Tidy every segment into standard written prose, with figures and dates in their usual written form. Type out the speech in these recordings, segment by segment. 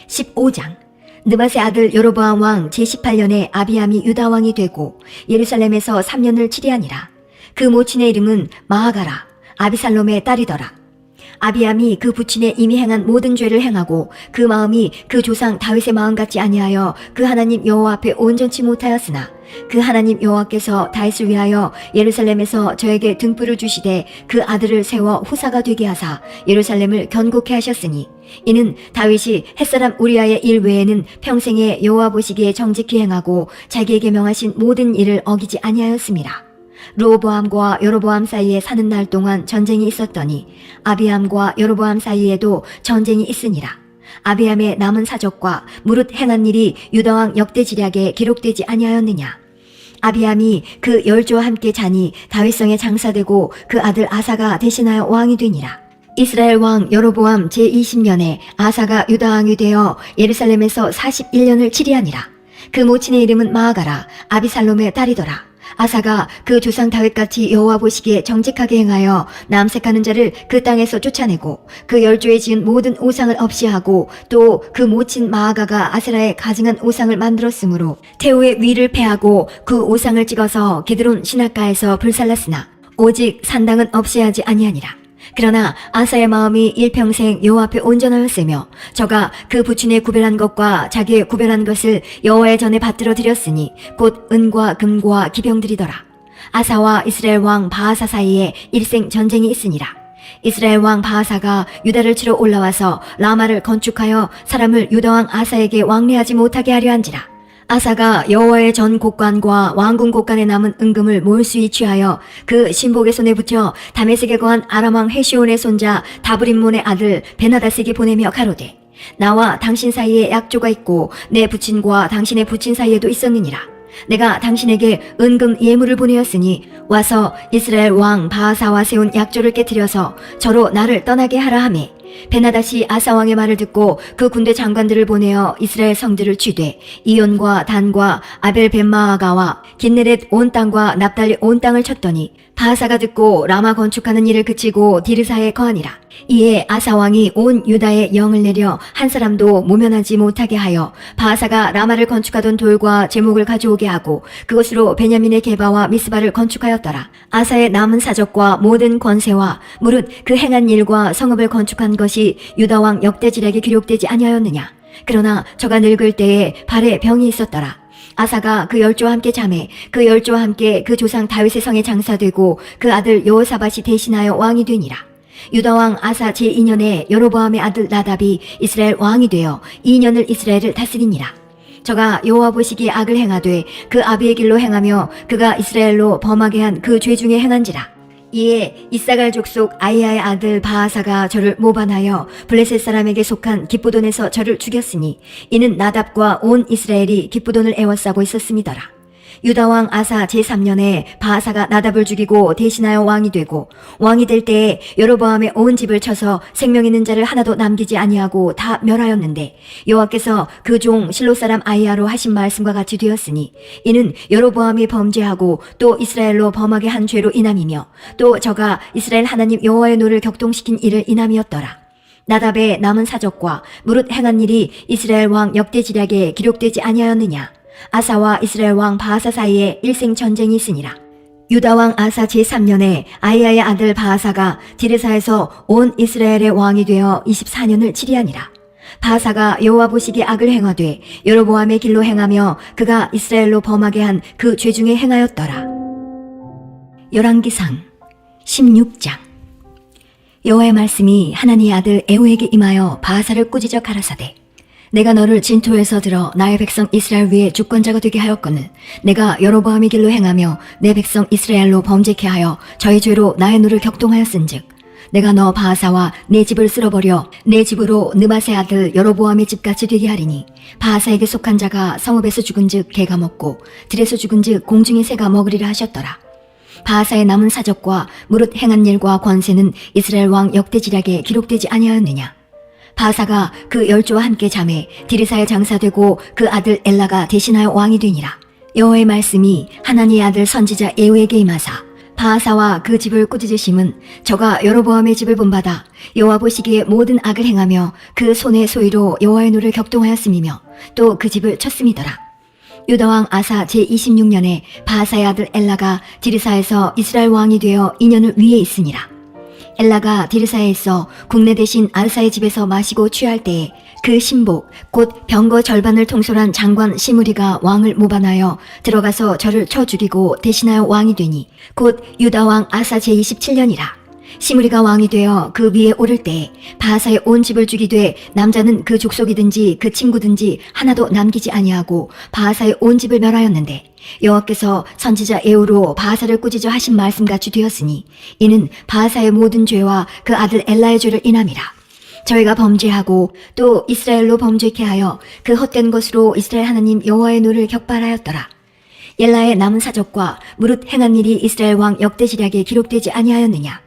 15장. 느밧의 아들 여로보암 왕 제18년에 아비암이 유다 왕이 되고 예루살렘에서 3년을 치리하니라. 그 모친의 이름은 마아가라, 아비살롬의 딸이더라. 아비암이 그 부친에 이미 행한 모든 죄를 행하고 그 마음이 그 조상 다윗의 마음 같지 아니하여 그 하나님 여호와 앞에 온전치 못하였으나 그 하나님 여호와께서 다윗을 위하여 예루살렘에서 저에게 등불을 주시되 그 아들을 세워 후사가 되게 하사 예루살렘을 견고케 하셨으니 이는 다윗이 햇사람 우리아의 일 외에는 평생에 여호와 보시기에 정직히 행하고 자기에게 명하신 모든 일을 어기지 아니하였음이라. 르호보암과 여로보암 사이에 사는 날 동안 전쟁이 있었더니 아비암과 여로보암 사이에도 전쟁이 있으니라. 아비암의 남은 사적과 무릇 행한 일이 유다왕 역대지략에 기록되지 아니하였느냐. 아비암이 그 열조와 함께 자니 다윗성에 장사되고 그 아들 아사가 대신하여 왕이 되니라. 이스라엘 왕 여로보암 제20년에 아사가 유다 왕이 되어 예루살렘에서 41년을 치리하니라. 그 모친의 이름은 마아가라, 아비살롬의 딸이더라. 아사가 그 조상 다윗같이 여호와 보시기에 정직하게 행하여 남색하는 자를 그 땅에서 쫓아내고 그 열조에 지은 모든 우상을 없이 하고 또 그 모친 마아가가 아세라에 가증한 우상을 만들었으므로 태우의 위를 패하고 그 우상을 찍어서 게드론 시냇가에서 불살랐으나 오직 산당은 없이 하지 아니하니라. 그러나 아사의 마음이 일평생 여호와 앞에 온전하였으며 저가 그 부친의 구별한 것과 자기의 구별한 것을 여호와의 전에 받들어 드렸으니 곧 은과 금과 기병들이더라. 아사와 이스라엘 왕 바하사 사이에 일생 전쟁이 있으니라. 이스라엘 왕 바하사가 유다를 치러 올라와서 라마를 건축하여 사람을 유다 왕 아사에게 왕래하지 못하게 하려 한지라. 아사가 여호와의 전 곡관과 왕궁 곡관에 남은 은금을 몰수히 취하여 그 신복의 손에 붙여 다메섹에 거한 아람 왕 헤시온의 손자 다브림몬의 아들 베나다스에게 보내며 가로되 나와 당신 사이에 약조가 있고 내 부친과 당신의 부친 사이에도 있었느니라. 내가 당신에게 은금 예물을 보내었으니 와서 이스라엘 왕 바하사와 세운 약조를 깨뜨려서 저로 나를 떠나게 하라 하매 베나다시 아사 왕의 말을 듣고 그 군대 장관들을 보내어 이스라엘 성들을 취되 이온과 단과 아벨 벳마아가와 긴네렛 온 땅과 납달리 온 땅을 쳤더니 바하사가 듣고 라마 건축하는 일을 그치고 디르사에 거하니라. 이에 아사 왕이 온 유다에 영을 내려 한 사람도 모면하지 못하게 하여 바하사가 라마를 건축하던 돌과 제목을 가져오게 하고 그것으로 베냐민의 게바와 미스바를 건축하였더라. 아사의 남은 사적과 모든 권세와 무릇 그 행한 일과 성읍을 건축한 것이 유다 왕 역대지략에 기록되지 아니하였느냐. 그러나 저가 늙을 때에 발에 병이 있었더라. 아사가 그 열조와 함께 자매 그 열조와 함께 그 조상 다윗의 성에 장사되고 그 아들 여호사밧이 대신하여 왕이 되니라. 유다 왕 아사 제2년에 여로보암의 아들 나답이 이스라엘 왕이 되어 2년을 이스라엘을 다스리니라. 저가 여호와 보시기에 악을 행하되 그 아비의 길로 행하며 그가 이스라엘로 범하게 한 그 죄 중에 행한지라. 이에 이사갈 족속 아이야의 아들 바하사가 저를 모반하여 블레셋 사람에게 속한 기쁘돈에서 저를 죽였으니 이는 나답과 온 이스라엘이 기쁘돈을 애워싸고 있었음이더라. 유다 왕 아사 제3년에 바하사가 나답을 죽이고 대신하여 왕이 되고 왕이 될 때에 여로보암의 온 집을 쳐서 생명 있는 자를 하나도 남기지 아니하고 다 멸하였는데 여호와께서 그 종 실로 사람 아이야로 하신 말씀과 같이 되었으니 이는 여로보암이 범죄하고 또 이스라엘로 범하게 한 죄로 인함이며 또 저가 이스라엘 하나님 여호와의 노를 격동시킨 일을 인함이었더라. 나답의 남은 사적과 무릇 행한 일이 이스라엘 왕 역대지략에 기록되지 아니하였느냐. 아사와 이스라엘 왕 바하사 사이에 일생 전쟁이 있으니라. 유다 왕 아사 제3년에 아이야의 아들 바하사가 디르사에서 온 이스라엘의 왕이 되어 24년을 치리하니라. 바하사가 여호와 보시기에 악을 행하되 여로보암의 길로 행하며 그가 이스라엘로 범하게 한 그 죄 중에 행하였더라. 열왕기상 16장. 여호와의 말씀이 하나님의 아들 에후에게 임하여 바하사를 꾸짖어 가라사대 내가 너를 진토에서 들어 나의 백성 이스라엘 위에 주권자가 되게 하였거늘 내가 여로보암의 길로 행하며 내 백성 이스라엘로 범죄케 하여 저희 죄로 나의 노를 격동하였은즉 내가 너 바하사와 내 집을 쓸어버려 내 집으로 느밧의 아들 여로보암의 집같이 되게 하리니 바하사에게 속한 자가 성읍에서 죽은즉 개가 먹고 들에서 죽은즉 공중의 새가 먹으리라 하셨더라. 바하사의 남은 사적과 무릇 행한 일과 권세는 이스라엘 왕 역대지략에 기록되지 아니하였느냐. 바하사가 그 열조와 함께 자매 디르사에 장사되고 그 아들 엘라가 대신하여 왕이 되니라. 여호와의 말씀이 하나님의 아들 선지자 에후에게 임하사 바하사와 그 집을 꾸짖으심은 저가 여로보암의 집을 본받아 여호와 보시기에 모든 악을 행하며 그 손의 소위로 여호와의 노를 격동하였음이며 또 그 집을 쳤음이더라. 유다왕 아사 제26년에 바하사의 아들 엘라가 디르사에서 이스라엘 왕이 되어 2년을 위에 있으니라. 엘라가 디르사에 있어 국내 대신 아르사의 집에서 마시고 취할 때에 그 신복 곧 병거 절반을 통솔한 장관 시므리가 왕을 모반하여 들어가서 저를 쳐 죽이고 대신하여 왕이 되니 곧 유다왕 아사 제27년이라. 시므리가 왕이 되어 그 위에 오를 때에 바하사의 온 집을 죽이되 남자는 그 족속이든지 그 친구든지 하나도 남기지 아니하고 바하사의 온 집을 멸하였는데 여호와께서 선지자 에후로 바하사를 꾸짖어 하신 말씀같이 되었으니 이는 바하사의 모든 죄와 그 아들 엘라의 죄를 인함이라. 저희가 범죄하고 또 이스라엘로 범죄케 하여 그 헛된 것으로 이스라엘 하나님 여호와의 노를 격발하였더라. 엘라의 남은 사적과 무릇 행한 일이 이스라엘 왕 역대지략에 기록되지 아니하였느냐.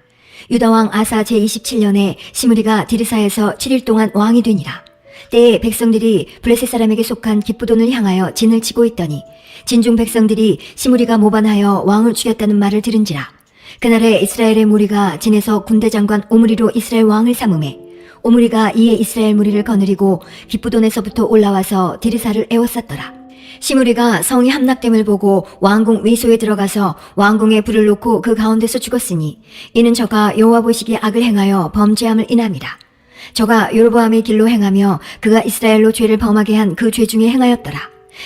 유다왕 아사 제27년에 시므리가 디르사에서 7일 동안 왕이 되니라. 때에 백성들이 블레셋 사람에게 속한 기쁘돈을 향하여 진을 치고 있더니 진중 백성들이 시므리가 모반하여 왕을 죽였다는 말을 들은지라. 그날에 이스라엘의 무리가 진에서 군대 장관 오므리로 이스라엘 왕을 삼음해 오므리가 이에 이스라엘 무리를 거느리고 기쁘돈에서부터 올라와서 디르사를 에워쌌더라. 시므리가 성이 함락됨을 보고 왕궁 위소에 들어가서 왕궁에 불을 놓고 그 가운데서 죽었으니 이는 저가 여호와 보시기에 악을 행하여 범죄함을 인함이라. 저가 여로보암의 길로 행하며 그가 이스라엘로 죄를 범하게 한 그 죄 중에 행하였더라.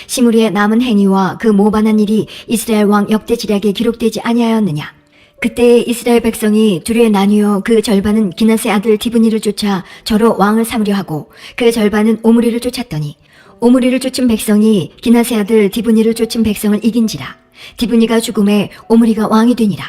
시므리의 남은 행위와 그 모반한 일이 이스라엘 왕 역대지략에 기록되지 아니하였느냐. 그때 이스라엘 백성이 둘에 나뉘어 그 절반은 기낫의 아들 디브니를 쫓아 저로 왕을 삼으려 하고 그 절반은 오므리를 쫓았더니 오므리를 쫓은 백성이 기낫의 아들 디브니를 쫓은 백성을 이긴지라. 디브니가 죽음에 오므리가 왕이 되니라.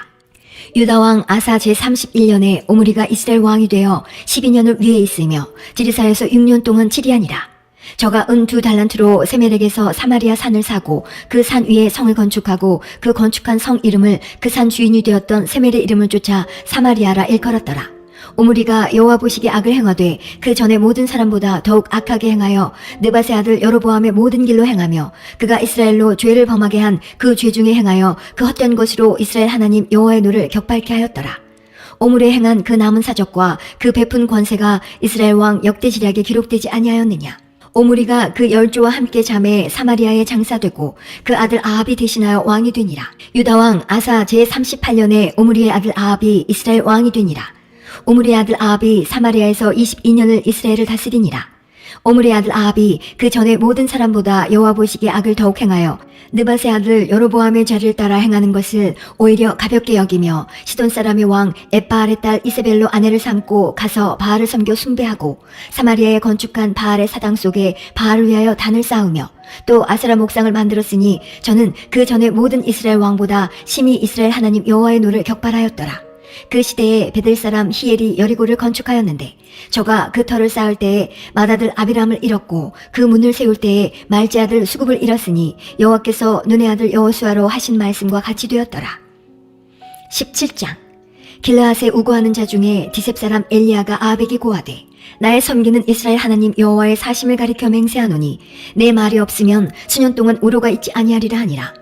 유다왕 아사 제31년에 오므리가 이스라엘 왕이 되어 12년을 위에 있으며 디르사에서 6년 동안 치리하니라. 저가 은 2달란트로 세멜렉에서 사마리아 산을 사고 그 산 위에 성을 건축하고 그 건축한 성 이름을 그 산 주인이 되었던 세멜의 이름을 쫓아 사마리아라 일컬었더라. 오므리가 여호와 보시기에 악을 행하되 그 전에 모든 사람보다 더욱 악하게 행하여 느밧의 아들 여로보암의 모든 길로 행하며 그가 이스라엘로 죄를 범하게 한 그 죄 중에 행하여 그 헛된 것으로 이스라엘 하나님 여호와의 노를 격발케 하였더라. 오므리에 행한 그 남은 사적과 그 베푼 권세가 이스라엘 왕 역대지략에 기록되지 아니하였느냐. 오므리가 그 열조와 함께 잠에 사마리아에 장사되고 그 아들 아합이 대신하여 왕이 되니라. 유다왕 아사 제38년에 오므리의 아들 아합이 이스라엘 왕이 되니라. 오므리의 아들 아합이 사마리아에서 22년을 이스라엘을 다스리니라. 오므리의 아들 아합이 그 전에 모든 사람보다 여호와 보시기에 악을 더욱 행하여 느밧의 아들 여로보암의 죄를 따라 행하는 것을 오히려 가볍게 여기며 시돈 사람의 왕 엣바알의 딸 이세벨로 아내를 삼고 가서 바알을 섬겨 숭배하고 사마리아에 건축한 바알의 사당 속에 바알을 위하여 단을 쌓으며 또 아세라 목상을 만들었으니 저는 그 전에 모든 이스라엘 왕보다 심히 이스라엘 하나님 여호와의 노를 격발하였더라. 그 시대에 베델 사람 히엘이 여리고를 건축하였는데 저가 그 터를 쌓을 때에 맏아들 아비람을 잃었고 그 문을 세울 때에 말제 아들 수굽을 잃었으니 여호와께서 눈의 아들 여호수아로 하신 말씀과 같이 되었더라. 17장. 길르앗에 우고하는 자 중에 디셉 사람 엘리야가 아합에게 고하되 나의 섬기는 이스라엘 하나님 여호와의 사심을 가리켜 맹세하노니 내 말이 없으면 수년 동안 우로가 있지 아니하리라 하니라.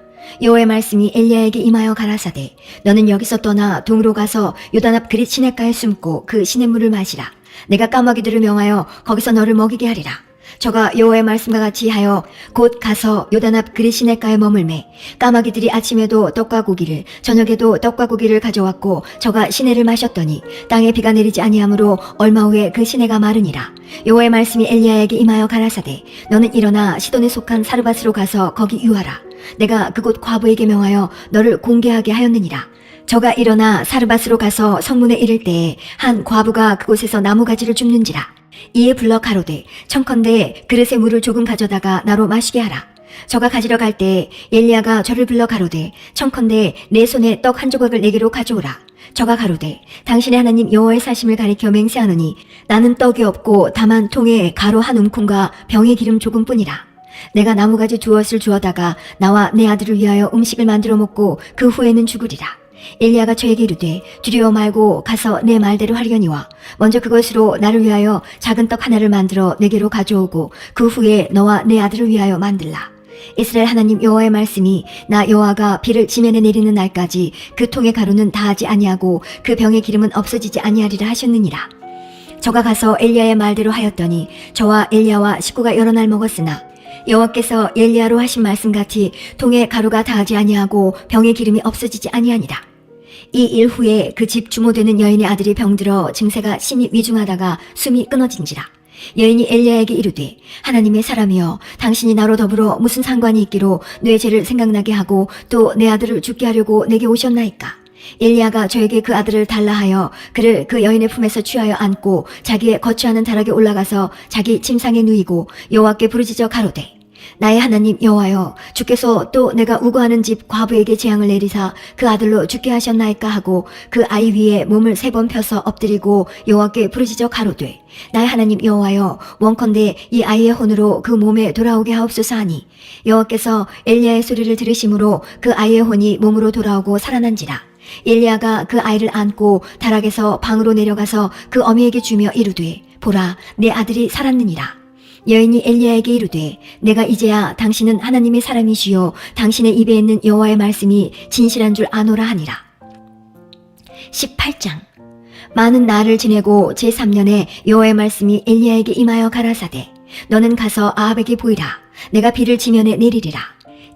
여호와의 말씀이 엘리야에게 임하여 가라사대 너는 여기서 떠나 동으로 가서 요단 앞 그릿 시냇가에 숨고 그 시냇물을 마시라. 내가 까마귀들을 명하여 거기서 너를 먹이게 하리라. 저가 여호와의 말씀과 같이 하여 곧 가서 요단 앞 그릿 시냇가에 머물매 까마귀들이 아침에도 떡과 고기를 저녁에도 떡과 고기를 가져왔고 저가 시내를 마셨더니 땅에 비가 내리지 아니하므로 얼마 후에 그 시내가 마르니라. 여호와의 말씀이 엘리야에게 임하여 가라사대 너는 일어나 시돈에 속한 사르밧으로 가서 거기 유하라. 내가 그곳 과부에게 명하여 너를 공개하게 하였느니라. 저가 일어나 사르밧으로 가서 성문에 이를 때에 한 과부가 그곳에서 나무가지를 줍는지라. 이에 불러 가로되 청컨대 그릇에 물을 조금 가져다가 나로 마시게 하라. 저가 가지러 갈 때에 엘리야가 저를 불러 가로되 청컨대 내 손에 떡 한 조각을 내게로 가져오라. 저가 가로되 당신의 하나님 여호와의 사심을 가리켜 맹세하노니 나는 떡이 없고 다만 통에 가루 한 움큼과 병에 기름 조금뿐이라. 내가 나무가지 두엇을 주어다가 나와 내 아들을 위하여 음식을 만들어 먹고 그 후에는 죽으리라. 엘리야가 저에게 이르되 두려워 말고 가서 내 말대로 하려니와 먼저 그것으로 나를 위하여 작은 떡 하나를 만들어 내게로 가져오고 그 후에 너와 내 아들을 위하여 만들라. 이스라엘 하나님 여호와의 말씀이 나 여호와가 비를 지면에 내리는 날까지 그 통의 가루는 다하지 아니하고 그 병의 기름은 없어지지 아니하리라 하셨느니라. 저가 가서 엘리야의 말대로 하였더니 저와 엘리야와 식구가 여러 날 먹었으나 여호와께서 엘리야로 하신 말씀같이 통의 가루가 다하지 아니하고 병의 기름이 없어지지 아니하니라. 이 일 후에 그 집 주모되는 여인의 아들이 병들어 증세가 심히 위중하다가 숨이 끊어진지라. 여인이 엘리야에게 이르되 하나님의 사람이여 당신이 나로 더불어 무슨 상관이 있기로 내 죄를 생각나게 하고 또 내 아들을 죽게 하려고 내게 오셨나이까. 엘리야가 저에게 그 아들을 달라 하여 그를 그 여인의 품에서 취하여 안고 자기의 거처하는 다락에 올라가서 자기 침상에 누이고 여호와께 부르짖어 가로되 나의 하나님 여호와여 주께서 또 내가 우거하는 집 과부에게 재앙을 내리사 그 아들로 죽게 하셨나이까 하고 그 아이 위에 몸을 3번 펴서 엎드리고 여호와께 부르짖어 가로되 나의 하나님 여호와여 원컨대 이 아이의 혼으로 그 몸에 돌아오게 하옵소서 하니 여호와께서 엘리야의 소리를 들으심으로 그 아이의 혼이 몸으로 돌아오고 살아난지라. 엘리야가 그 아이를 안고 다락에서 방으로 내려가서 그 어미에게 주며 이르되 보라 내 아들이 살았느니라. 여인이 엘리야에게 이르되 내가 이제야 당신은 하나님의 사람이시요 당신의 입에 있는 여호와의 말씀이 진실한 줄 아노라 하니라. 18장. 많은 날을 지내고 제3년에 여호와의 말씀이 엘리야에게 임하여 가라사대 너는 가서 아합에게 보이라. 내가 비를 지면에 내리리라.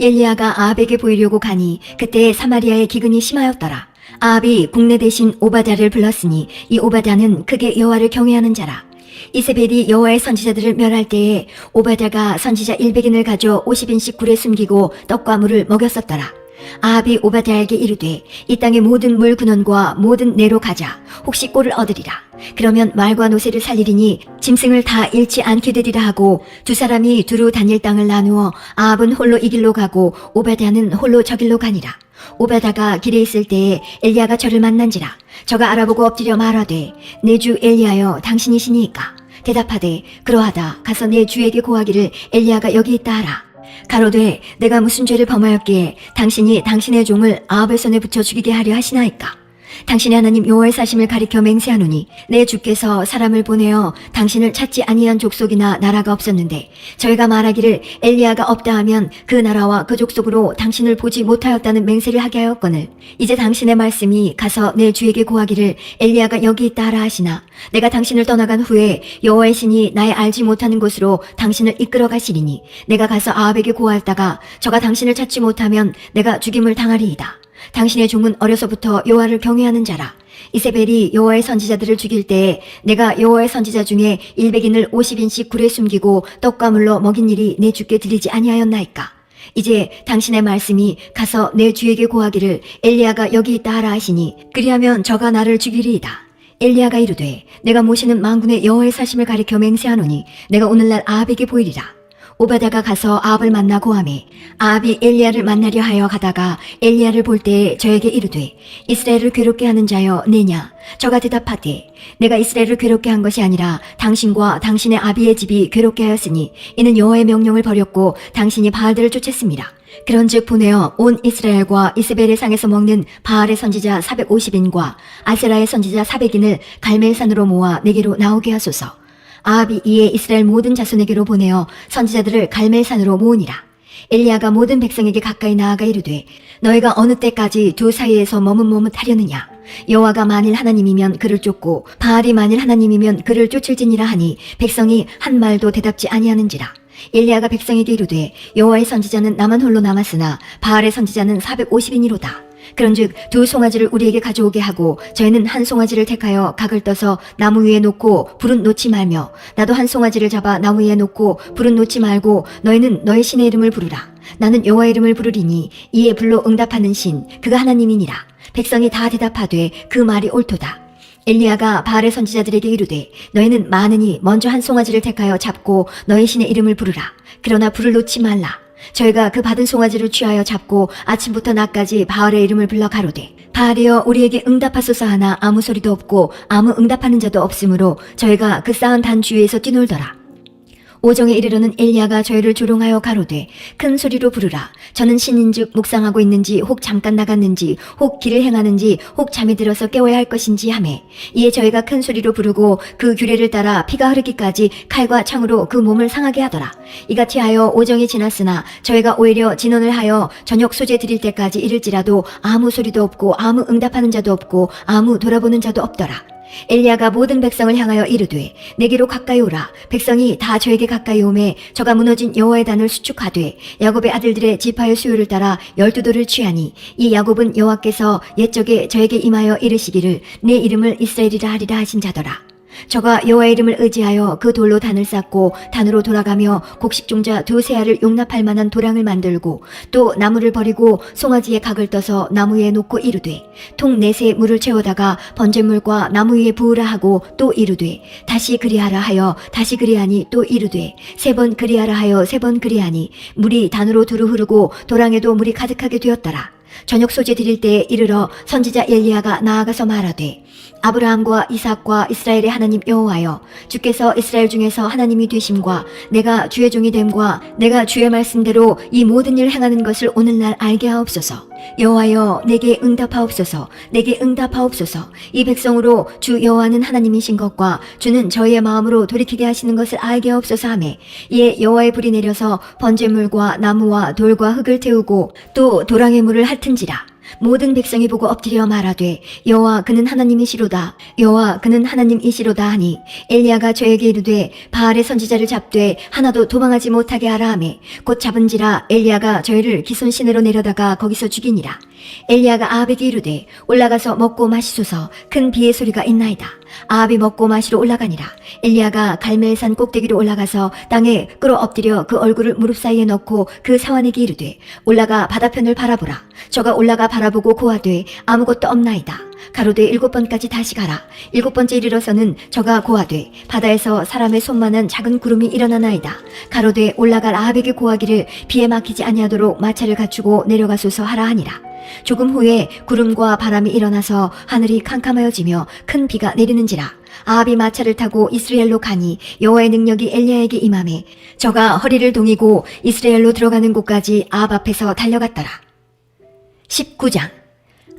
엘리야가 아합에게 보이려고 가니 그때 사마리아의 기근이 심하였더라. 아합이 국내 대신 오바댜를 불렀으니 이 오바댜는 크게 여호와를 경외하는 자라. 이세벨이 여호와의 선지자들을 멸할 때에 오바댜가 선지자 100인을 가져 50인씩 굴에 숨기고 떡과 물을 먹였었더라. 아합이 오바댜에게 이르되 이 땅의 모든 물 근원과 모든 내로 가자. 혹시 꼴을 얻으리라. 그러면 말과 노새를 살리리니 짐승을 다 잃지 않게 되리라 하고 두 사람이 두루 다닐 땅을 나누어 아합은 홀로 이 길로 가고 오바댜는 홀로 저 길로 가니라. 오바댜가 길에 있을 때에 엘리야가 저를 만난지라. 저가 알아보고 엎드려 말하되 내 주 엘리야여 당신이시니이까. 대답하되 그러하다. 가서 내 주에게 고하기를 엘리야가 여기 있다 하라. 가로되 내가 무슨 죄를 범하였기에 당신이 당신의 종을 아합의 손에 붙여 죽이게 하려 하시나이까. 당신의 하나님 여호와의 사심을 가리켜 맹세하노니 내 주께서 사람을 보내어 당신을 찾지 아니한 족속이나 나라가 없었는데 저희가 말하기를 엘리야가 없다 하면 그 나라와 그 족속으로 당신을 보지 못하였다는 맹세를 하게 하였거늘 이제 당신의 말씀이 가서 내 주에게 고하기를 엘리야가 여기 있다 하라 하시나 내가 당신을 떠나간 후에 여호와의 신이 나의 알지 못하는 곳으로 당신을 이끌어 가시리니 내가 가서 아합에게 고하였다가 저가 당신을 찾지 못하면 내가 죽임을 당하리이다. 당신의 종은 어려서부터 여호와를 경외하는 자라. 이세벨이 여호와의 선지자들을 죽일 때에 내가 여호와의 선지자 중에 100인을 50인씩 굴에 숨기고 떡과 물로 먹인 일이 내 주께 들리지 아니하였나이까. 이제 당신의 말씀이 가서 내 주에게 고하기를 엘리야가 여기 있다 하라 하시니 그리하면 저가 나를 죽이리이다. 엘리야가 이르되 내가 모시는 만군의 여호와의 사심을 가리켜 맹세하노니 내가 오늘날 아합에게 보이리라. 오바댜가 가서 아합을 만나 고하매 아합이 엘리야를 만나려 하여 가다가 엘리야를 볼 때에 저에게 이르되 이스라엘을 괴롭게 하는 자여 내냐. 저가 대답하되 내가 이스라엘을 괴롭게 한 것이 아니라 당신과 당신의 아비의 집이 괴롭게 하였으니 이는 여호와의 명령을 버렸고 당신이 바알들을 쫓았습니다. 그런즉 보내어 온 이스라엘과 이세벨의 상에서 먹는 바알의 선지자 450인과 아세라의 선지자 400인을 갈멜산으로 모아 내게로 나오게 하소서. 아합이 이에 이스라엘 모든 자손에게로 보내어 선지자들을 갈멜산으로 모으니라. 엘리야가 모든 백성에게 가까이 나아가 이르되 너희가 어느 때까지 두 사이에서 머뭇머뭇하려느냐. 여호와가 만일 하나님이면 그를 쫓고 바알이 만일 하나님이면 그를 쫓을지니라 하니 백성이 한 말도 대답지 아니하는지라. 엘리야가 백성에게 이르되 여호와의 선지자는 나만 홀로 남았으나 바알의 선지자는 450인이로다. 그런즉 두 송아지를 우리에게 가져오게 하고 저희는 한 송아지를 택하여 각을 떠서 나무 위에 놓고 불은 놓지 말며 나도 한 송아지를 잡아 나무 위에 놓고 불은 놓지 말고 너희는 너희 신의 이름을 부르라. 나는 여호와의 이름을 부르리니 이에 불로 응답하는 신 그가 하나님이니라. 백성이 다 대답하되 그 말이 옳도다. 엘리야가 바알의 선지자들에게 이르되 너희는 많으니 먼저 한 송아지를 택하여 잡고 너희 신의 이름을 부르라. 그러나 불을 놓지 말라. 저희가 그 받은 송아지를 취하여 잡고 아침부터 낮까지 바알의 이름을 불러 가로되 바알이여 우리에게 응답하소서 하나 아무 소리도 없고 아무 응답하는 자도 없으므로 저희가 그 쌓은 단 주위에서 뛰놀더라. 오정에 이르러는 엘리야가 저희를 조롱하여 가로되 큰 소리로 부르라. 저는 신인즉 묵상하고 있는지 혹 잠깐 나갔는지 혹 길을 행하는지 혹 잠이 들어서 깨워야 할 것인지 하매 이에 저희가 큰 소리로 부르고 그 규례를 따라 피가 흐르기까지 칼과 창으로 그 몸을 상하게 하더라. 이같이 하여 오정이 지났으나 저희가 오히려 진언을 하여 저녁 소재 드릴 때까지 이를지라도 아무 소리도 없고 아무 응답하는 자도 없고 아무 돌아보는 자도 없더라. 엘리야가 모든 백성을 향하여 이르되 내게로 가까이 오라. 백성이 다 저에게 가까이 오매 저가 무너진 여호와의 단을 수축하되 야곱의 아들들의 지파의 수요를 따라 12돌을 취하니 이 야곱은 여호와께서 옛적에 저에게 임하여 이르시기를 내 이름을 이스라엘이라 하리라 하신 자더라. 저가 여호와의 이름을 의지하여 그 돌로 단을 쌓고 단으로 돌아가며 곡식종자 2 알을 용납할 만한 도량을 만들고 또 나무를 버리고 송아지에 각을 떠서 나무 위에 놓고 이르되 통 4새 물을 채워다가 번제물과 나무 위에 부으라 하고 또 이르되 다시 그리하라 하여 다시 그리하니 또 이르되 3번 그리하라 하여 3번 그리하니 물이 단으로 두루 흐르고 도량에도 물이 가득하게 되었더라. 저녁 소재 드릴 때에 이르러 선지자 엘리야가 나아가서 말하되 아브라함과 이삭과 이스라엘의 하나님 여호와여 주께서 이스라엘 중에서 하나님이 되심과 내가 주의 종이 됨과 내가 주의 말씀대로 이 모든 일을 행하는 것을 오늘날 알게 하옵소서. 여호와여 내게 응답하옵소서. 내게 응답하옵소서. 이 백성으로 주 여호와는 하나님이신 것과 주는 저희의 마음으로 돌이키게 하시는 것을 알게 하옵소서 하매 이에 여호와의 불이 내려서 번제물과 나무와 돌과 흙을 태우고 또 도랑의 물을 핥은지라. 모든 백성이 보고 엎드려 말하되 여호와 그는 하나님이시로다. 여호와 그는 하나님이시로다 하니 엘리야가 저에게 이르되 바알의 선지자를 잡되 하나도 도망하지 못하게 하라 하매 곧 잡은지라. 엘리야가 저희를 기손신으로 내려다가 거기서 죽이니라. 엘리야가 아합에게 이르되 올라가서 먹고 마시소서. 큰 비의 소리가 있나이다. 아합이 먹고 마시러 올라가니라. 엘리야가 갈멜산 꼭대기로 올라가서 땅에 끌어 엎드려 그 얼굴을 무릎 사이에 넣고 그 사환에게 이르되 올라가 바다편을 바라보라. 저가 올라가 바라보고 고하되 아무것도 없나이다. 가로되 7번까지 다시 가라. 7번째 이르러서는 저가 고하되 바다에서 사람의 손만한 작은 구름이 일어나나이다. 가로되 올라갈 아합에게 고하기를 비에 막히지 아니하도록 마차를 갖추고 내려가소서 하라 하니라. 조금 후에 구름과 바람이 일어나서 하늘이 캄캄하여지며 큰 비가 내리는지라. 아합이 마차를 타고 이스라엘로 가니 여호와의 능력이 엘리야에게 임하매 저가 허리를 동이고 이스라엘로 들어가는 곳까지 아합 앞에서 달려갔더라. 19장.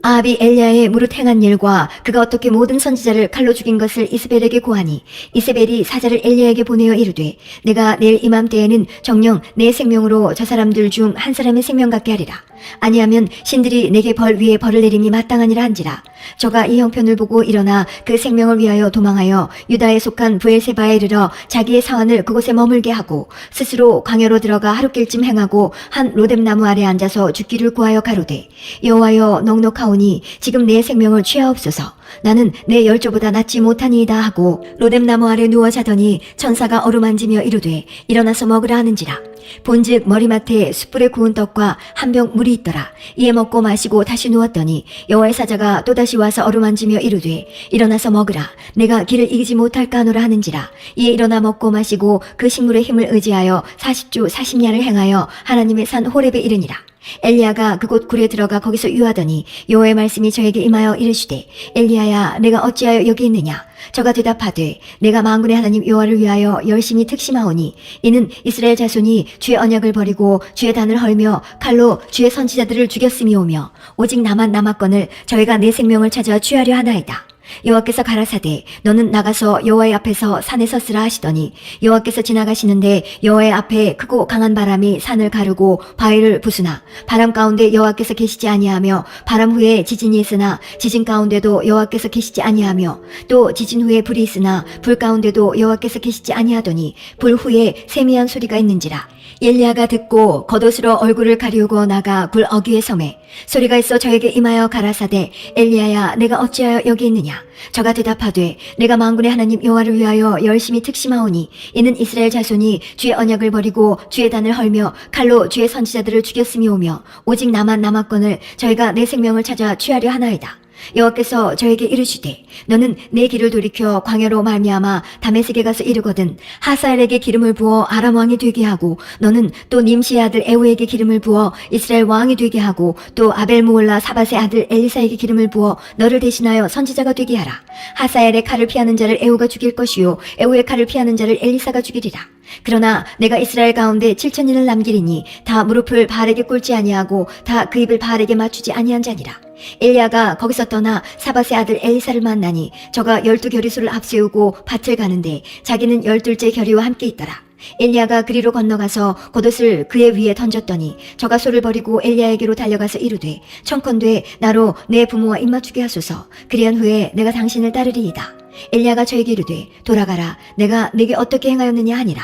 아합이 엘리야의 무릇 행한 일과 그가 어떻게 모든 선지자를 칼로 죽인 것을 이스벨에게 고하니 이스벨이 사자를 엘리야에게 보내어 이르되 내가 내일 이맘때에는 정녕 내 생명으로 저 사람들 중 한 사람의 생명 같게 하리라. 아니하면 신들이 내게 벌 위에 벌을 내림이 마땅하니라 한지라. 저가 이 형편을 보고 일어나 그 생명을 위하여 도망하여 유다에 속한 브엘세바에 이르러 자기의 사환을 그곳에 머물게 하고 스스로 광야로 들어가 하룻길쯤 행하고 한 로뎀나무 아래 앉아서 죽기를 구하여 가로되 여호와여 넉넉하오니 지금 내 생명을 취하옵소서. 나는 내 열조보다 낫지 못하니이다 하고 로뎀나무 아래 누워 자더니 천사가 어루만지며 이르되 일어나서 먹으라 하는지라. 본즉 머리맡에 숯불에 구운 떡과 한 병 물이 있더라. 이에 먹고 마시고 다시 누웠더니 여호와의 사자가 또다시 와서 어루만지며 이르되 일어나서 먹으라. 내가 길을 이기지 못할까 하노라 하는지라. 이에 일어나 먹고 마시고 그 식물의 힘을 의지하여 40주 40야를 행하여 하나님의 산 호렙에 이르니라. 엘리야가 그곳 굴에 들어가 거기서 유하더니 여호와의 말씀이 저에게 임하여 이르시되 엘리야야 내가 어찌하여 여기 있느냐. 저가 대답하되 내가 만군의 하나님 여호와를 위하여 열심히 특심하오니 이는 이스라엘 자손이 주의 언약을 버리고 주의 단을 헐며 칼로 주의 선지자들을 죽였음이오며 오직 나만 남았거늘 저희가 내 생명을 찾아 취하려 하나이다. 여호와께서 가라사대 너는 나가서 여호와의 앞에서 산에 섰으라 하시더니 여호와께서 지나가시는데 여호와의 앞에 크고 강한 바람이 산을 가르고 바위를 부수나 바람 가운데 여호와께서 계시지 아니하며 바람 후에 지진이 있으나 지진 가운데도 여호와께서 계시지 아니하며 또 지진 후에 불이 있으나 불 가운데도 여호와께서 계시지 아니하더니 불 후에 세미한 소리가 있는지라. 엘리야가 듣고 겉옷으로 얼굴을 가리우고 나가 굴 어귀에 섬에 소리가 있어 저에게 임하여 가라사대 엘리야야 내가 어찌하여 여기 있느냐. 저가 대답하되 내가 만군의 하나님 여호와를 위하여 열심히 특심하오니 이는 이스라엘 자손이 주의 언약을 버리고 주의 단을 헐며 칼로 주의 선지자들을 죽였음이오며 오직 나만 남았거늘 저희가 내 생명을 찾아 취하려 하나이다. 여호와께서 저에게 이르시되 너는 내 길을 돌이켜 광야로 말미암아 다메섹에 가서 이르거든 하사엘에게 기름을 부어 아람 왕이 되게 하고 너는 또 님시의 아들 에후에게 기름을 부어 이스라엘 왕이 되게 하고 또 아벨무올라 사밧의 아들 엘리사에게 기름을 부어 너를 대신하여 선지자가 되게 하라. 하사엘의 칼을 피하는 자를 에후가 죽일 것이요 에후의 칼을 피하는 자를 엘리사가 죽이리라. 그러나 내가 이스라엘 가운데 7,000인을 남기리니 다 무릎을 바알에게 꿇지 아니하고 다 그 입을 바알에게 맞추지 아니한 자니라. 엘리야가 거기서 떠나 사밧의 아들 엘리사를 만나니 저가 12겨리소를 앞세우고 밭을 가는데 자기는 12째 겨리와 함께 있더라. 엘리야가 그리로 건너가서 겉옷을 그의 위에 던졌더니 저가 소를 버리고 엘리야에게로 달려가서 이르되 청컨대 나로 내 부모와 입맞추게 하소서. 그리한 후에 내가 당신을 따르리이다. 엘리야가 저에게 이르되 돌아가라. 내가 네게 어떻게 행하였느냐 하니라.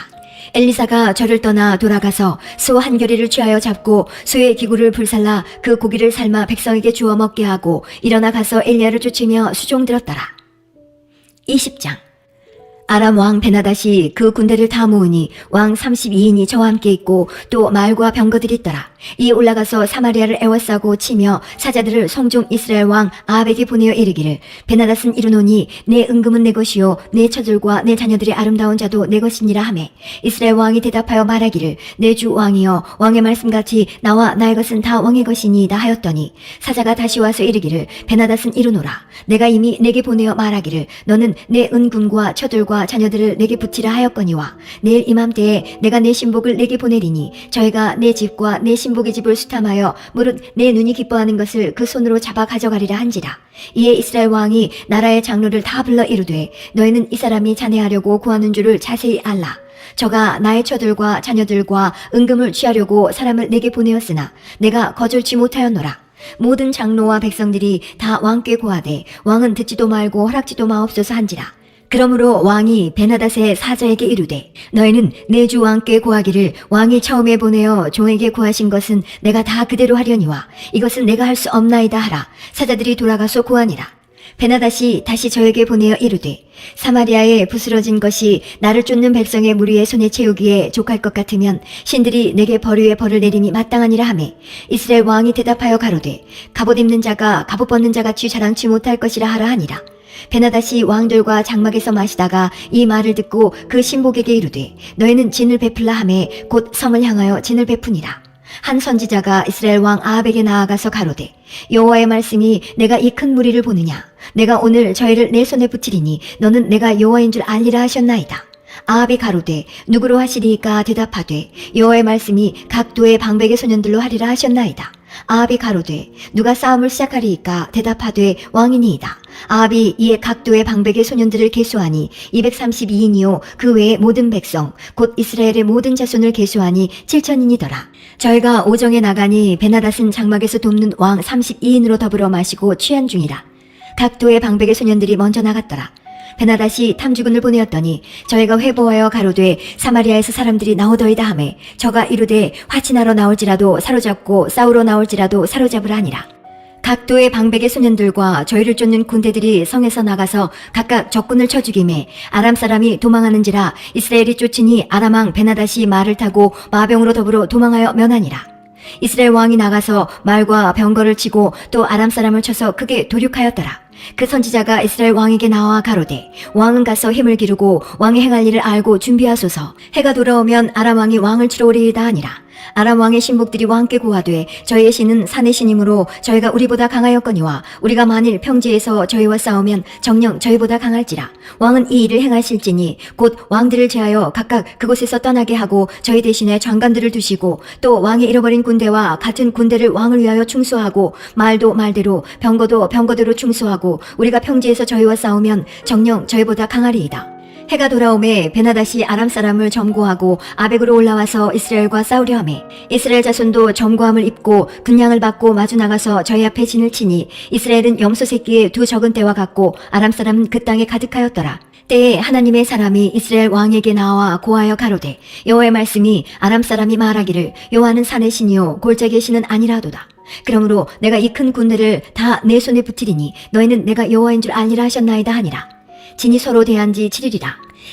엘리사가 저를 떠나 돌아가서 소 한 겨리를 취하여 잡고 소의 기구를 불살라 그 고기를 삶아 백성에게 주어 먹게 하고 일어나 가서 엘리야를 쫓으며 수종들었더라. 20장. 아람 왕 베나닷이 그 군대를 다 모으니 왕 32인이 저와 함께 있고 또 말과 병거들이 있더라. 이 올라가서 사마리아를 애워싸고 치며 사자들을 성중 이스라엘 왕 아합에게 보내어 이르기를 베나닷은 이르노니 내 은금은 내 것이요 내 처들과 내 자녀들의 아름다운 자도 내 것이니라 하매 이스라엘 왕이 대답하여 말하기를 내 주 왕이여 왕의 말씀같이 나와 나의 것은 다 왕의 것이니이다 하였더니 사자가 다시 와서 이르기를 베나닷은 이르노라. 내가 이미 내게 보내어 말하기를 너는 내 은군과 처들과 자녀들을 내게 붙이라 하였거니와 내일 이맘때에 내가 내 신복을 내게 보내리니 저희가 내 집과 내 신복의 집을 수탐하여 무릇 내 눈이 기뻐하는 것을 그 손으로 잡아 가져가리라 한지라. 이에 이스라엘 왕이 나라의 장로를 다 불러 이르되 너희는 이 사람이 잔해하려고 구하는 줄을 자세히 알라. 저가 나의 처들과 자녀들과 은금을 취하려고 사람을 내게 보내었으나 내가 거절치 못하였노라. 모든 장로와 백성들이 다 왕께 고하되 왕은 듣지도 말고 허락지도 마옵소서 한지라. 그러므로 왕이 베나닷의 사자에게 이르되 너희는 내 주 왕께 고하기를 왕이 처음에 보내어 종에게 구하신 것은 내가 다 그대로 하려니와 이것은 내가 할 수 없나이다 하라. 사자들이 돌아가서 고하니라. 베나닷이 다시 저에게 보내어 이르되 사마리아에 부스러진 것이 나를 쫓는 백성의 무리의 손에 채우기에 족할 것 같으면 신들이 내게 벌 위에 벌을 내림이 마땅하니라 하매 이스라엘 왕이 대답하여 가로되 갑옷 입는 자가 갑옷 벗는 자같이 자랑치 못할 것이라 하라 하니라. 베나닷이 왕들과 장막에서 마시다가 이 말을 듣고 그 신복에게 이르되 너희는 진을 베풀라 하매 곧 성을 향하여 진을 베푸니라. 한 선지자가 이스라엘 왕 아합에게 나아가서 가로되 여호와의 말씀이 내가 이 큰 무리를 보느냐. 내가 오늘 저희를 내 손에 붙이리니 너는 내가 여호와인 줄 알리라 하셨나이다. 아합이 가로되 누구로 하시리이까 대답하되 여호와의 말씀이 각 도의 방백의 소년들로 하리라 하셨나이다. 아합이 가로되 누가 싸움을 시작하리이까 대답하되 왕이니이다. 아합이 이에 각도의 방백의 소년들을 계수하니 232인이요 그 외의 모든 백성 곧 이스라엘의 모든 자손을 계수하니 7,000인이더라. 저희가 오정에 나가니 베나닷은 장막에서 돕는 왕 32인으로 더불어 마시고 취한 중이라. 각도의 방백의 소년들이 먼저 나갔더라. 베나닷이 탐주군을 보내었더니 저희가 회보하여 가로되 사마리아에서 사람들이 나오더이다 하매 저가 이르되 화친하러 나올지라도 사로잡고 싸우러 나올지라도 사로잡으라 하니라. 각도의 방백의 소년들과 저희를 쫓는 군대들이 성에서 나가서 각각 적군을 쳐 죽이매 아람 사람이 도망하는지라 이스라엘이 쫓으니 아람 왕 베나닷이 말을 타고 마병으로 더불어 도망하여 면하니라. 이스라엘 왕이 나가서 말과 병거를 치고 또 아람 사람을 쳐서 크게 도륙하였더라. 그 선지자가 이스라엘 왕에게 나와 가로되 왕은 가서 힘을 기르고 왕이 행할 일을 알고 준비하소서. 해가 돌아오면 아람 왕이 왕을 치러 오리이다 하니라. 아람 왕의 신복들이 왕께 고하되 저희의 신은 산의 신이므로 저희가 우리보다 강하였거니와 우리가 만일 평지에서 저희와 싸우면 정녕 저희보다 강할지라. 왕은 이 일을 행하실지니 곧 왕들을 제하여 각각 그곳에서 떠나게 하고 저희 대신에 장관들을 두시고 또 왕이 잃어버린 군대와 같은 군대를 왕을 위하여 충수하고 말도 말대로 병거도 병거대로 충수하고 우리가 평지에서 저희와 싸우면 정녕 저희보다 강하리이다. 해가 돌아오매 베나닷이 아람 사람을 점거하고 아벡으로 올라와서 이스라엘과 싸우려 하매 이스라엘 자손도 점거함을 입고 군량을 받고 마주 나가서 저희 앞에 진을 치니 이스라엘은 염소 새끼의 두 적은 때와 같고 아람 사람은 그 땅에 가득하였더라. 때에 하나님의 사람이 이스라엘 왕에게 나와 고하여 가로되 여호와의 말씀이 아람 사람이 말하기를 여호와는 산의 신이요 골짜기의 신은 아니라도다. 그러므로 내가 이 큰 군대를 다 내 손에 붙이리니 너희는 내가 여호와인 줄 알리라 하셨나이다 하니라. 진이 서로 대한 지 7일이라.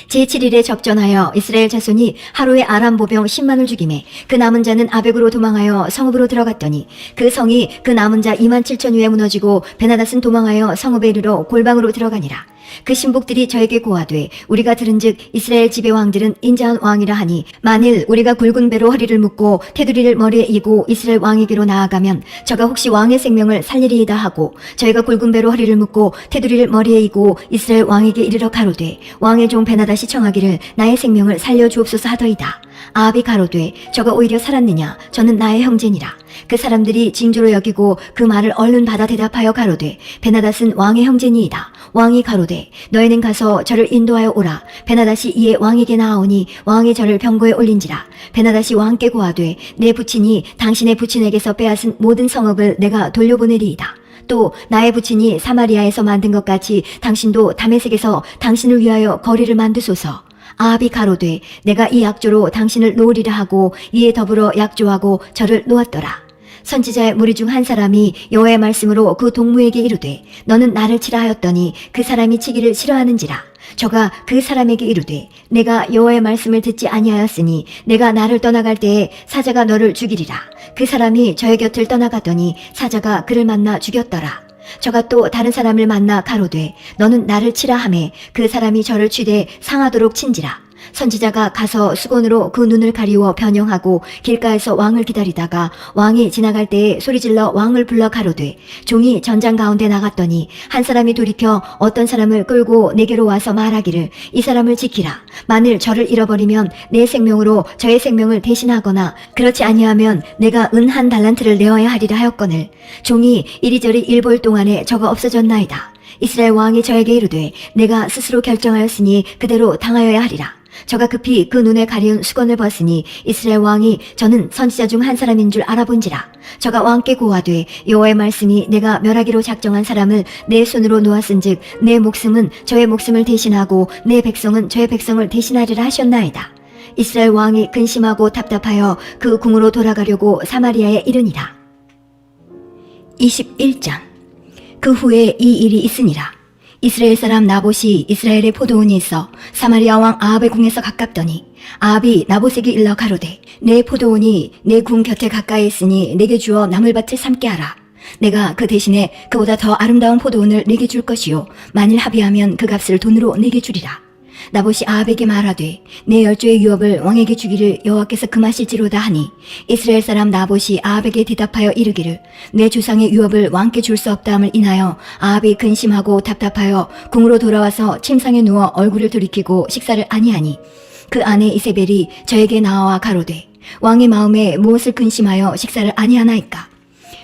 제7일에 접전하여 이스라엘 자손이 하루에 아람 보병 10만을 죽이매 그 남은 자는 아벡으로 도망하여 성읍으로 들어갔더니 그 성이 그 남은 자 2만 7천 후에 무너지고 베나닷은 도망하여 성읍에 이르러 골방으로 들어가니라. 그 신복들이 저에게 고하되 우리가 들은즉 이스라엘 지배 왕들은 인자한 왕이라 하니 만일 우리가 굵은 배로 허리를 묶고 테두리를 머리에 이고 이스라엘 왕에게로 나아가면 저가 혹시 왕의 생명을 살리리이다 하고 저희가 굵은 배로 허리를 묶고 테두리를 머리에 이고 이스라엘 왕에게 이르러 가로되 왕의 종 베나닷이 청하기를 나의 생명을 살려주옵소서 하더이다. 아합이 가로되 저가 오히려 살았느냐 저는 나의 형제니라. 그 사람들이 징조로 여기고 그 말을 얼른 받아 대답하여 가로되 베나닷은 왕의 형제니이다. 왕이 가로되 너희는 가서 저를 인도하여 오라. 베나닷이 이에 왕에게 나아오니 왕이 저를 병거에 올린지라. 베나닷이 왕께 고하되 내 부친이 당신의 부친에게서 빼앗은 모든 성읍을 내가 돌려보내리이다. 또 나의 부친이 사마리아에서 만든 것 같이 당신도 다메섹에서 당신을 위하여 거리를 만드소서. 아합이 가로되 내가 이 약조로 당신을 놓으리라 하고 이에 더불어 약조하고 저를 놓았더라. 선지자의 무리 중 한 사람이 여호와의 말씀으로 그 동무에게 이르되 너는 나를 치라 하였더니 그 사람이 치기를 싫어하는지라. 저가 그 사람에게 이르되 내가 여호와의 말씀을 듣지 아니하였으니 내가 나를 떠나갈 때에 사자가 너를 죽이리라. 그 사람이 저의 곁을 떠나가더니 사자가 그를 만나 죽였더라. 저가 또 다른 사람을 만나 가로되 너는 나를 치라 하매 그 사람이 저를 치되 상하도록 친지라. 선지자가 가서 수건으로 그 눈을 가리워 변형하고 길가에서 왕을 기다리다가 왕이 지나갈 때에 소리질러 왕을 불러 가로되 종이 전장 가운데 나갔더니 한 사람이 돌이켜 어떤 사람을 끌고 내게로 와서 말하기를 이 사람을 지키라. 만일 저를 잃어버리면 내 생명으로 저의 생명을 대신하거나 그렇지 아니하면 내가 은 1달란트를 내어야 하리라 하였거늘 종이 이리저리 일볼 동안에 저가 없어졌나이다. 이스라엘 왕이 저에게 이르되 내가 스스로 결정하였으니 그대로 당하여야 하리라. 저가 급히 그 눈에 가리운 수건을 벗으니 이스라엘 왕이 저는 선지자 중 한 사람인 줄 알아본지라. 저가 왕께 고하되 여호와의 말씀이 내가 멸하기로 작정한 사람을 내 손으로 놓았은즉 내 목숨은 저의 목숨을 대신하고 내 백성은 저의 백성을 대신하리라 하셨나이다. 이스라엘 왕이 근심하고 답답하여 그 궁으로 돌아가려고 사마리아에 이르니라. 21장. 그 후에 이 일이 있으니라. 이스라엘 사람 나봇이 이스라엘의 포도원이 있어 사마리아 왕 아합의 궁에서 가깝더니 아합이 나봇에게 일러 가로되 내 포도원이 내 궁 곁에 가까이 있으니 내게 주어 나물밭을 삼게 하라. 내가 그 대신에 그보다 더 아름다운 포도원을 내게 줄 것이요 만일 합의하면 그 값을 돈으로 내게 주리라. 나봇이 아합에게 말하되 내 10조의 유업을 왕에게 주기를 여호와께서 금하실지로다 하니 이스라엘 사람 나봇이 아합에게 대답하여 이르기를 내 조상의 유업을 왕께 줄 수 없다함을 인하여 아합이 근심하고 답답하여 궁으로 돌아와서 침상에 누워 얼굴을 돌이키고 식사를 아니하니 그 아내 이세벨이 저에게 나와 가로되 왕의 마음에 무엇을 근심하여 식사를 아니하나이까.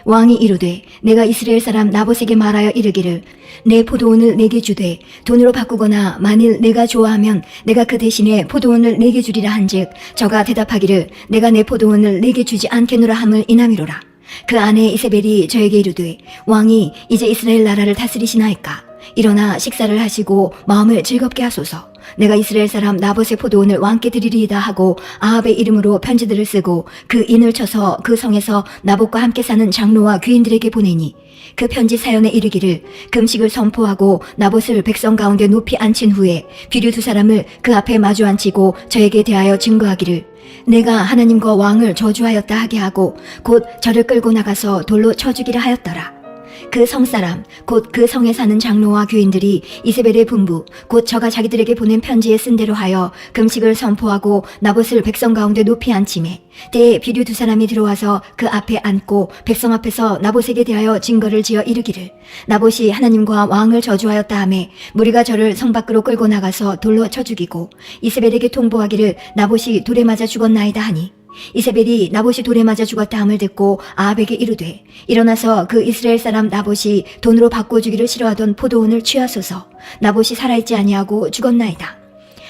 왕이 이르되 내가 이스라엘 사람 나봇에게 말하여 이르기를 내 포도원을 내게 주되 돈으로 바꾸거나 만일 내가 좋아하면 내가 그 대신에 포도원을 내게 주리라 한즉 저가 대답하기를 내가 내 포도원을 내게 주지 않겠노라 함을 인함이로라. 그 아내 이세벨이 저에게 이르되 왕이 이제 이스라엘 나라를 다스리시나이까. 일어나 식사를 하시고 마음을 즐겁게 하소서. 내가 이스라엘 사람 나봇의 포도원을 왕께 드리리이다 하고 아합의 이름으로 편지들을 쓰고 그 인을 쳐서 그 성에서 나봇과 함께 사는 장로와 귀인들에게 보내니 그 편지 사연에 이르기를 금식을 선포하고 나봇을 백성 가운데 높이 앉힌 후에 비류 2사람을 그 앞에 마주 앉히고 저에게 대하여 증거하기를 내가 하나님과 왕을 저주하였다 하게 하고 곧 저를 끌고 나가서 돌로 쳐 죽이라 하였더라. 그 성사람 곧 그 성에 사는 장로와 교인들이 이세벨의 분부 곧 저가 자기들에게 보낸 편지에 쓴 대로 하여 금식을 선포하고 나봇을 백성 가운데 높이 앉히매 때에 비류 2사람이 들어와서 그 앞에 앉고 백성 앞에서 나봇에게 대하여 증거를 지어 이르기를 나봇이 하나님과 왕을 저주하였다 하매 무리가 저를 성 밖으로 끌고 나가서 돌로 쳐 죽이고 이세벨에게 통보하기를 나봇이 돌에 맞아 죽었나이다 하니 이세벨이 나봇이 돌에 맞아 죽었다 함을 듣고 아합에게 이르되 일어나서 그 이스라엘 사람 나봇이 돈으로 바꿔주기를 싫어하던 포도원을 취하소서. 나봇이 살아있지 아니하고 죽었나이다.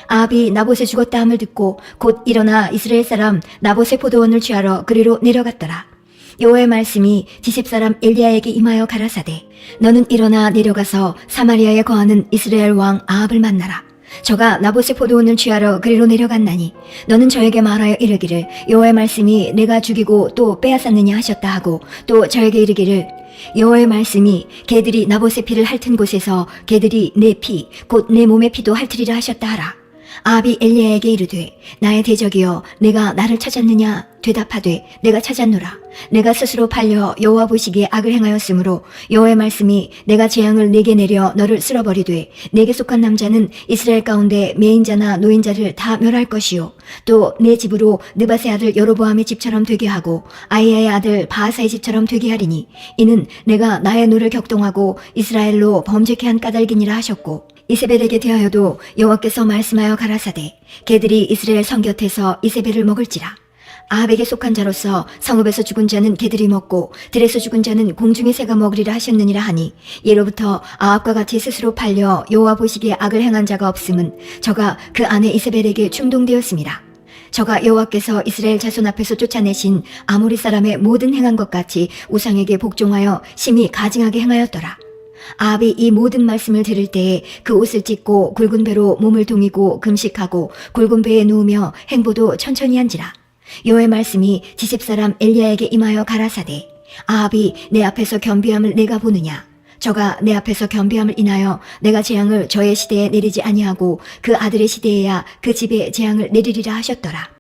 아합이 나봇에 죽었다 함을 듣고 곧 일어나 이스라엘 사람 나봇의 포도원을 취하러 그리로 내려갔더라. 여호와의 말씀이 디셉 사람 엘리야에게 임하여 가라사대 너는 일어나 내려가서 사마리아에 거하는 이스라엘 왕 아합을 만나라. 저가 나봇의 포도원을 취하러 그리로 내려갔나니 너는 저에게 말하여 이르기를 여호와의 말씀이 내가 죽이고 또 빼앗았느냐 하셨다 하고 또 저에게 이르기를 여호와의 말씀이 개들이 나봇의 피를 핥은 곳에서 개들이 내 피 곧 내 몸의 피도 핥으리라 하셨다 하라. 아합이 엘리야에게 이르되 나의 대적이여 내가 나를 찾았느냐 대답하되 내가 찾았노라. 내가 스스로 팔려 여호와 보시기에 악을 행하였으므로 여호와의 말씀이 내가 재앙을 내게 내려 너를 쓸어버리되 내게 속한 남자는 이스라엘 가운데 매인자나 노인자를 다 멸할 것이요 또 내 집으로 느밧의 아들 여로보암의 집처럼 되게 하고 아이야의 아들 바하사의 집처럼 되게 하리니 이는 내가 나의 노를 격동하고 이스라엘로 범죄케 한 까닭이니라 하셨고 이세벨에게 대하여도 여호와께서 말씀하여 가라사대 개들이 이스라엘 성 곁에서 이세벨을 먹을지라. 아합에게 속한 자로서 성읍에서 죽은 자는 개들이 먹고 들에서 죽은 자는 공중의 새가 먹으리라 하셨느니라 하니 예로부터 아합과 같이 스스로 팔려 여호와 보시기에 악을 행한 자가 없음은 저가 그 아내 이세벨에게 충동되었습니다. 저가 여호와께서 이스라엘 자손 앞에서 쫓아내신 아모리 사람의 모든 행한 것 같이 우상에게 복종하여 심히 가증하게 행하였더라. 아합이 이 모든 말씀을 들을 때에 그 옷을 찢고 굵은 배로 몸을 동이고 금식하고 굵은 배에 누우며 행보도 천천히 한지라. 여호와의 말씀이 지십사람 엘리야에게 임하여 가라사대 아합이 내 앞에서 겸비함을 내가 보느냐. 저가 내 앞에서 겸비함을 인하여 내가 재앙을 저의 시대에 내리지 아니하고 그 아들의 시대에야 그 집에 재앙을 내리리라 하셨더라.